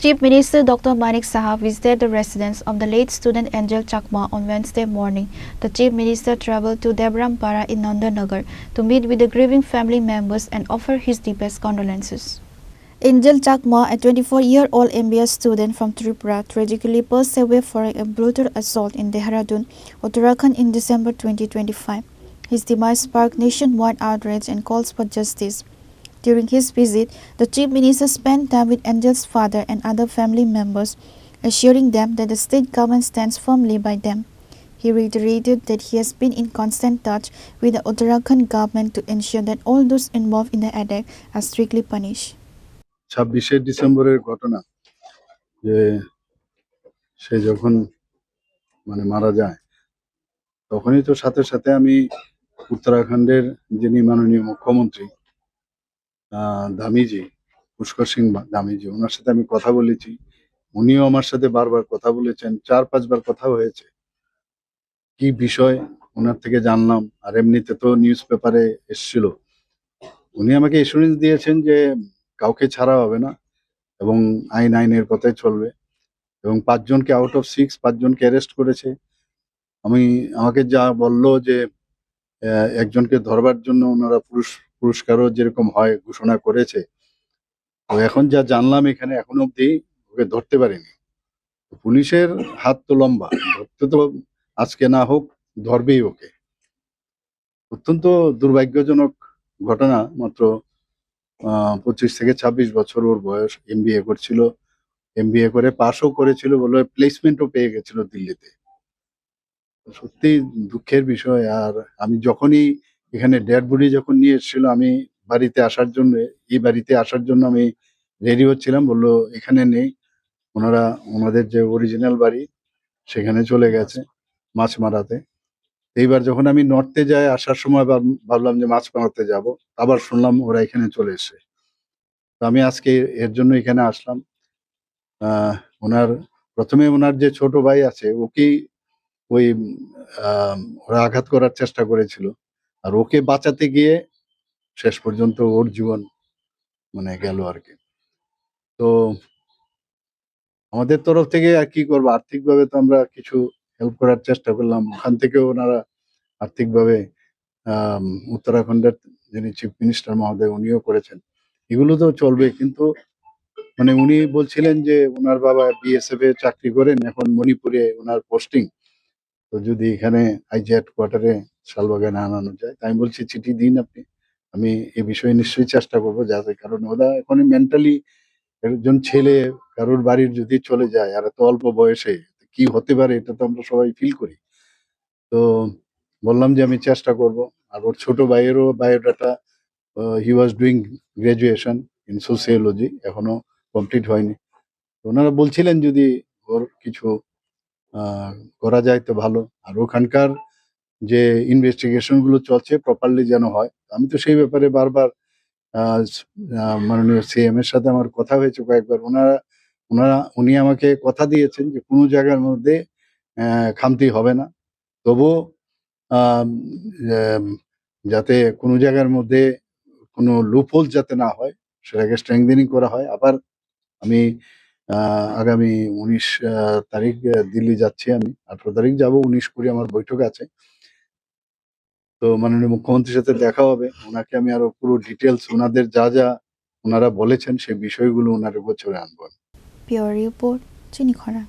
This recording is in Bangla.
Chief Minister Dr. Manik Saha visited the residence of the late student Angel Chakma on Wednesday morning. The Chief Minister travelled to Debrampara in Nandanagar to meet with the grieving family members and offer his deepest condolences. Angel Chakma, a 24-year-old MBA student from Tripura, tragically passed away following a brutal assault in Dehradun, Uttarakhand in December 2025. His demise sparked nationwide outrage and calls for justice. During his visit, the Chief Minister spent time with Angel's father and other family members, assuring them that the state government stands firmly by them. He reiterated that he has been in constant touch with the Uttarakhand government to ensure that all those involved in the attack are strictly punished. 26 ডিসেম্বরের ঘটনা যে সে যখন মারা যায় তখনই তো সাথে সাথে আমি উত্তরাখণ্ডের যিনি মাননীয় মুখ্যমন্ত্রী ধামিজি পুষ্কর সিং ধামিজি ওনার সাথে আমি কথা বলেছি। উনিও আমার সাথে বারবার কথা বলেছেন, 4-5 বার কথা হয়েছে। কি বিষয় ওনার থেকে জানলাম, আর এমনিতে তো নিউজ পেপারে এসেছিল। উনি আমাকে এসুরেন্স দিয়েছেন যে কাউকে ছাড়া হবে না এবং আইন আইনের পথে চলবে এবং 5 জনকে আউট অফ 6 5 জনকে অ্যারেস্ট করেছে। আমাকে যা বললো যে একজনকে ধরবার জন্য ওনারা পুরস্কারও যেরকম হয় ঘোষণা করেছে। তো এখন যা জানলাম এখানে এখনো অব্দি ওকে ধরতে পারিনি। পুলিশের হাত তো লম্বা, ধরতে তো আজকে না হোক ধরবেই ওকে। অত্যন্ত দুর্ভাগ্যজনক ঘটনা। মাত্র 25 থেকে 26 বছর ওর বয়স। এমবিএ করছিল, এমবিএ করে পাশও করেছিল, বলে প্লেসমেন্টও পেয়ে গেছিল দিল্লিতে। সত্যি দুঃখের বিষয়। আর আমি যখনই এখানে ডেড বডি যখন নিয়ে এসেছিল, আমি বাড়িতে আসার জন্য এই বাড়িতে আসার জন্য আমি রেডি হচ্ছিলাম, বললো এখানে নেই, ওনাদের যে অরিজিনাল বাড়ি সেখানে চলে গেছে মাছমারাতে। এইবার যখন আমি নর্থে যাই, আসার সময় ভাবলাম যে মাছমারাতে যাব, আবার শুনলাম ওরা এখানে চলে এসে। তো আমি আজকে এর জন্য এখানে আসলাম। প্রথমে ওনার যে ছোট ভাই আছে ওকেই ওই ওরা আঘাত করার চেষ্টা করেছিল, আর ওকে বাঁচাতে গিয়ে শেষ পর্যন্ত ওর জীবন গেল আর কি। তো আমাদের তরফ থেকে আর কি করবো, আর্থিকভাবে তো আমরা কিছু হেল্প করার চেষ্টা করলাম। ওখান থেকে ওনারা আর্থিকভাবে উত্তরাখণ্ডের যিনি চিফ মিনিস্টার মহোদয় উনিও করেছেন। এগুলো তো চলবে, কিন্তু উনি বলছিলেন যে ওনার বাবা বিএসএফ এ চাকরি করেন, এখন মণিপুরে ওনার পোস্টিং। তো যদি এখানে আইজি হেডকোয়ার্টারে শালবাগানে আনানো যায়, তাই আমি বলছি চিঠি দিন আপনি, আমি এই বিষয়ে নিশ্চয়ই চেষ্টা করবো যাতে। কারণ ওরা এখন মেন্টালি একজন ছেলে কারোর বাড়ির যদি চলে যায় আর এত অল্প বয়সে, কি হতে পারে এটা তো আমরা সবাই ফিল করি। তো বললাম যে আমি চেষ্টা করব। আর ওর ছোট ভাইয়েরও biodata, he was doing graduation in sociology, এখনো কমপ্লিট হয়নি। ওনারা বলছিলেন যদি ওর কিছু করা যায় তো ভালো। আর ওখানকার যে ইনভেস্টিগেশন গুলো চলছে প্রপারলি যেন হয়। আমি তো সেই ব্যাপারে বারবার মাননীয় সিএম এর সাথে আমার কথা হয়েছে কয়েকবার। উনি আমাকে কথা দিয়েছেন যে কোনো জায়গার মধ্যে খামতি হবে না। তবুও যাতে কোনো জায়গার মধ্যে কোনো লুপহোল যাতে না হয় সেটাকে স্ট্রেংথেনিং করা হয়। আবার আমি আগামী 19 তারিখ দিল্লি যাচ্ছি। আমি 18 তারিখ যাব, 19-20 আমার বৈঠক আছে। তো মাননীয় মুখ্যমন্ত্রীর সাথে দেখা হবে। ওনাকে আমি আরো পুরো ডিটেলস ওনাদের যা ওনারা বলেছেন সেই বিষয়গুলো ওনার গোচরে আনবো। Pure Report, Chinikhara.